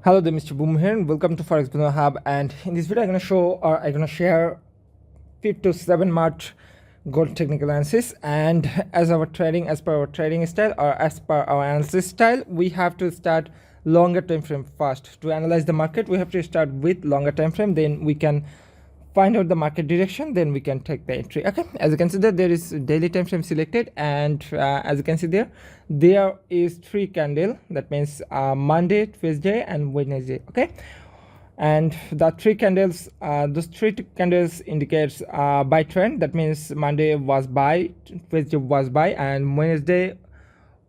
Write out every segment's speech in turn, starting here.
Hello there, Mr. Boom here, and welcome to Forex Business Hub. And in this video, I'm going to show or I'm going to share 5 to 7 March gold technical analysis. And as per our trading style or as per our analysis style, we have to start longer time frame first. To analyze the market, we have to start with longer time frame. Then we can find out the market direction, then we can take the entry. Okay, as you can see there is daily time frame selected, and as you can see there is 3 candle. That means Monday, Tuesday and Wednesday. Okay, and the 3 candles, those 3 candles indicates buy trend. That means Monday was buy, Tuesday was buy, and Wednesday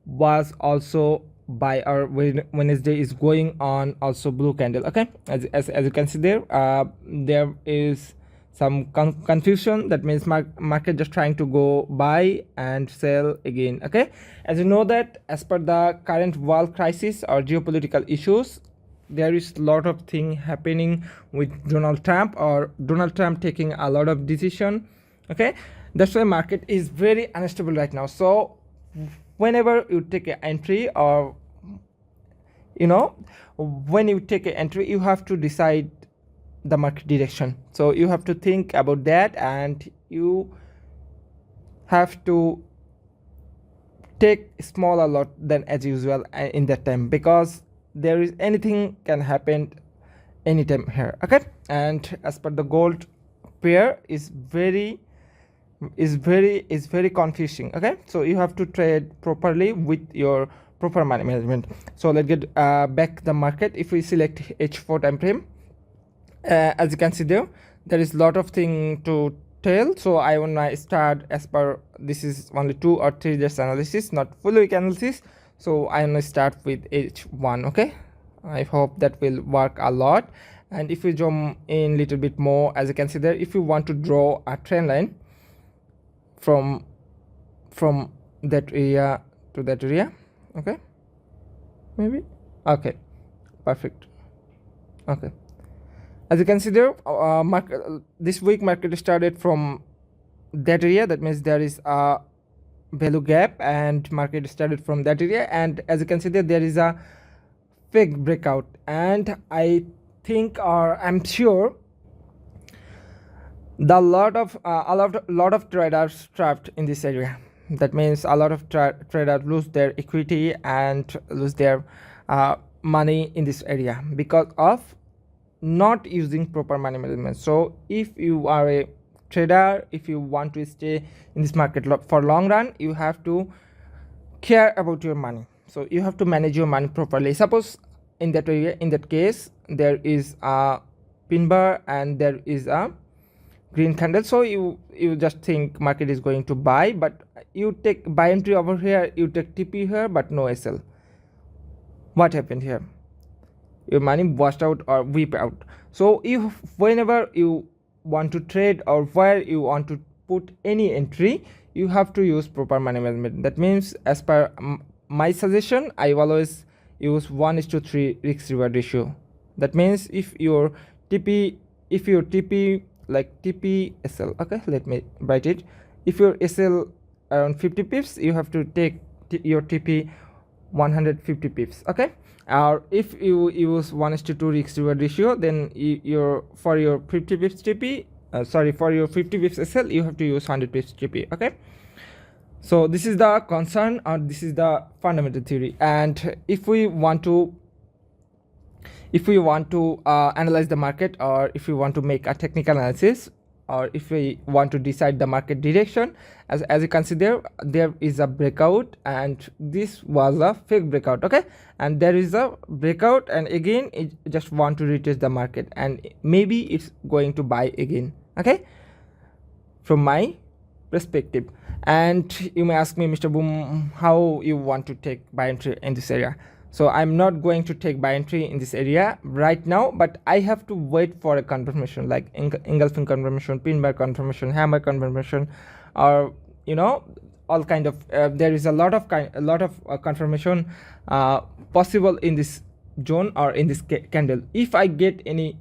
was also buy, or Wednesday is going on also blue candle. Okay, as you can see there is some confusion. That means market just trying to go buy and sell again. Okay, as you know that as per the current world crisis or geopolitical issues, there is a lot of thing happening with Donald Trump, or Donald Trump taking a lot of decision. Okay, that's why market is very unstable right now. So whenever you take an entry, or when you take an entry, you have to decide the market direction. So you have to think about that, and you have to take smaller lot than as usual in that time, because there is anything can happen anytime here. Okay, and as per the gold pair is very confusing. Okay, so you have to trade properly with your proper money management. So let's get back the market. If we select H4 time frame, as you can see there is a lot of thing to tell. So I want to start as per, this is only 2 or 3 days analysis, not full week analysis. So I want to start with H1. Okay, I hope that will work a lot. And if we zoom in little bit more, as you can see there, if you want to draw a trend line from that area to that area, okay, maybe, okay, perfect. Okay, as you can see there, this week market started from that area. That means there is a value gap, and market started from that area. And as you can see there is a fake breakout, and I think, or I'm sure, a lot of traders trapped in this area. That means a lot of traders lose their equity and lose their money in this area because of not using proper money management. So if you are a trader, if you want to stay in this market for long run, you have to care about your money. So you have to manage your money properly. Suppose in that area, in that case, there is a pin bar and there is a green candle. So you just think market is going to buy, but you take buy entry over here, you take TP here, but no SL. What happened here? Your money washed out or whip out. So whenever you want to trade or where you want to put any entry, you have to use proper money management. That means, as per my suggestion, I always use 1:3 risk reward ratio. That means if your TP like TP SL, okay, let me write it. If your SL around 50 pips, you have to take your TP 150 pips. Okay, or if you use 1:2 risk reward ratio, then for your 50 pips TP, for your 50 pips SL, you have to use 100 pips TP. Okay, so this is the concern, or this is the fundamental theory. And if we want to analyze the market, or if we want to make a technical analysis, or if we want to decide the market direction, as you can see there is a breakout, and this was a fake breakout. Okay, and there is a breakout, and again it just want to retest the market, and maybe it's going to buy again. Okay, from my perspective. And you may ask me, Mr. Boom, how you want to take buy entry in this area? So I'm not going to take buy entry in this area right now, but I have to wait for a confirmation, like engulfing confirmation, pin bar confirmation, hammer confirmation, or all kind of there is a lot of confirmation possible in this zone or in this candle. If I get any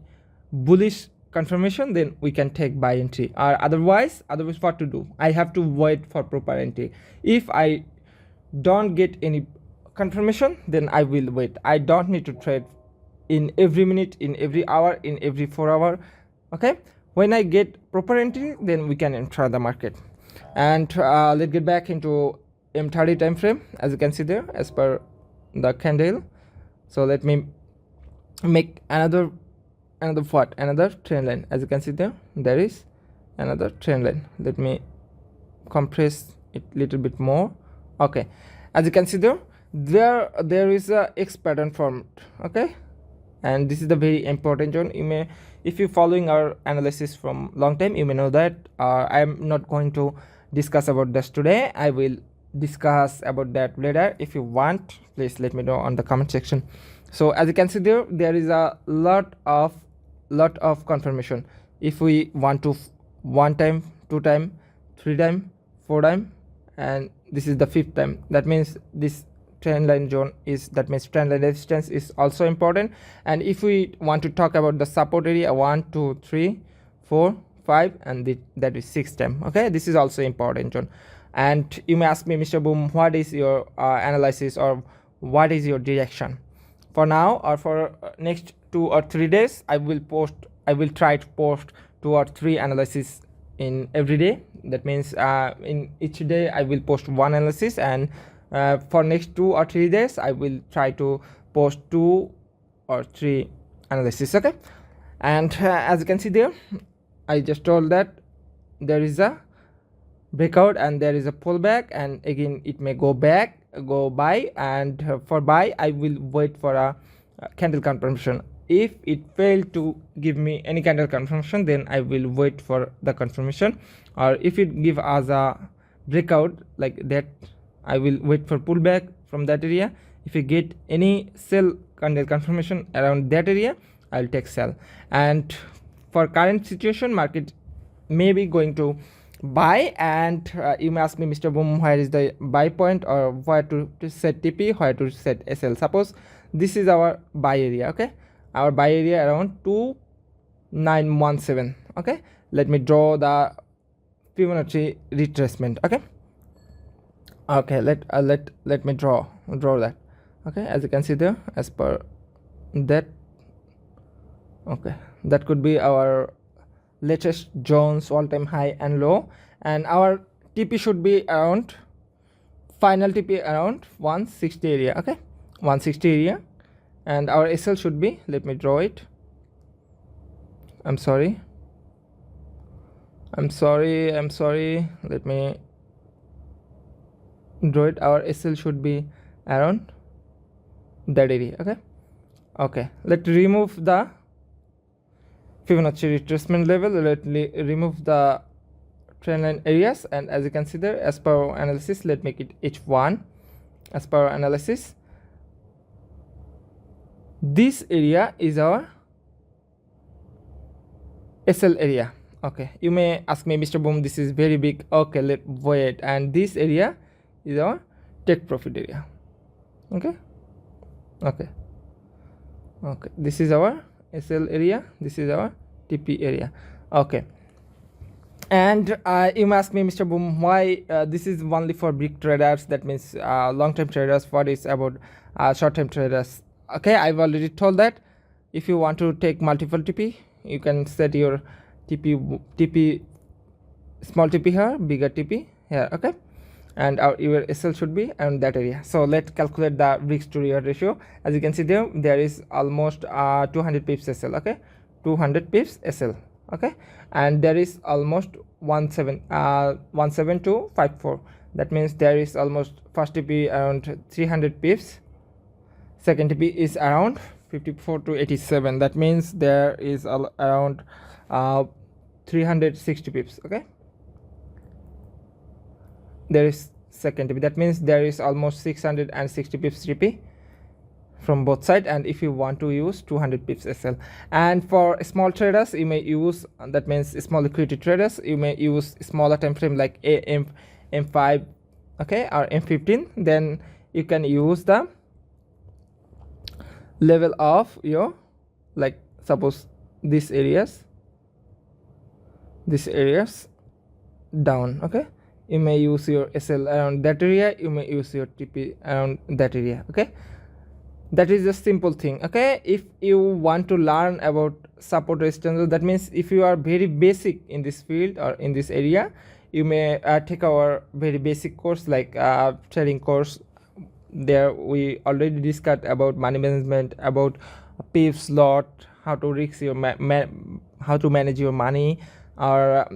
bullish confirmation, then we can take buy entry, or otherwise what to do? I have to wait for proper entry. If I don't get any confirmation, then I will wait. I don't need to trade in every minute, in every hour, in every 4 hour. Okay, when I get proper entry, then we can enter the market. And let's get back into M30 time frame. As you can see there, as per the candle, so let me make another trend line. As you can see there, there is another trend line. Let me compress it little bit more. Okay, as you can see there is a X pattern formed. Okay, and this is the very important zone. You may, if you following our analysis from long time, you may know that I am not going to discuss about this today. I will discuss about that later. If you want, please let me know on the comment section. So as you can see there is a lot of confirmation. If we want to 1 time, 2 time, 3 time, 4 time, and this is the 5th time, that means this trend line zone is, that means trend line resistance is also important. And if we want to talk about the support area, 1 2 3 4 5, and that is 6th time. Okay, this is also important zone. And you may ask me, Mr. Boom, what is your analysis, or what is your direction for now, or for next 2 or 3 days? I will try to post 2 or 3 analysis in every day. That means in each day I will post 1 analysis, and for next 2 or 3 days I will try to post 2 or 3 analysis. Okay, and as you can see there, I just told that there is a breakout and there is a pullback, and again it may go buy, and for buy I will wait for a candle confirmation. If it failed to give me any candle confirmation, then I will wait for the confirmation, or if it give us a breakout like that, I will wait for pullback from that area. If you get any sell candle confirmation around that area, I'll take sell. And for current situation, market may be going to buy, and you may ask me, Mr. Boom, where is the buy point, or where to set TP, where to set SL. Suppose this is our buy area. Okay, our buy area around 2917. Okay, let me draw the Fibonacci retracement. Okay, let me draw that. Okay, as you can see there, as per that, okay, that could be our latest zones, all-time high and low, and our TP should be around, final TP around 160 area. Okay, 160 area, and our SL should be, let me draw it. I'm sorry, let me draw it. Our SL should be around that area. Okay, let's remove the Fibonacci retracement level. Let me remove the trend line areas, and as you can see there, as per our analysis, let make it H1. As per our analysis, this area is our SL area. Okay, you may ask me, Mr. Boom, this is very big. Okay, let wait, and this area is our take profit area. Okay, this is our SL area, this is our TP area. Okay, and you may ask me, Mr. Boom, why this is only for big traders, that means long-term traders, what is about short-term traders? Okay, I've already told that if you want to take multiple TP, you can set your TP small TP here, bigger TP here. Okay, and your SL should be around that area. So let's calculate the risk to reward ratio. As you can see there is almost 200 pips SL. Okay, 200 pips SL. Okay, and there is almost 17254. That means there is almost first TP around 300 pips, second TP is around 54 to 87. That means there is around 360 pips. Okay, there is second TP, that means there is almost 660 pips TP from both sides. And if you want to use 200 pips SL, and for small traders you may use, that means small liquidity traders, you may use smaller time frame like M5, okay, or M15. Then you can use the level of your, like suppose these areas down. Okay, you may use your SL around that area, you may use your TP around that area. Okay, That is a simple thing. Okay, if you want to learn about support resistance, that means if you are very basic in this field or in this area, you may take our very basic course like trading course. There we already discussed about money management, about pips lot, how to risk your how to manage your money, or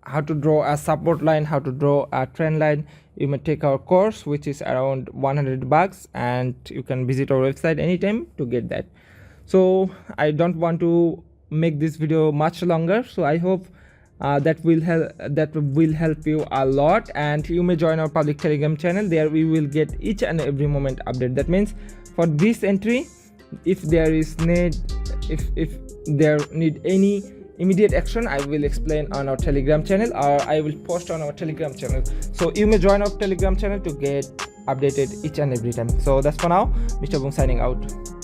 how to draw a support line, how to draw a trend line. You may take our course, which is around $100, and you can visit our website anytime to get that. So I don't want to make this video much longer, so I hope that will help you a lot. And you may join our public Telegram channel. There we will get each and every moment update. That means for this entry, if there is need, if there need any immediate action, I will explain on our Telegram channel, or I will post on our Telegram channel. So you may join our Telegram channel to get updated each and every time. So that's for now. Mr. Boom signing out.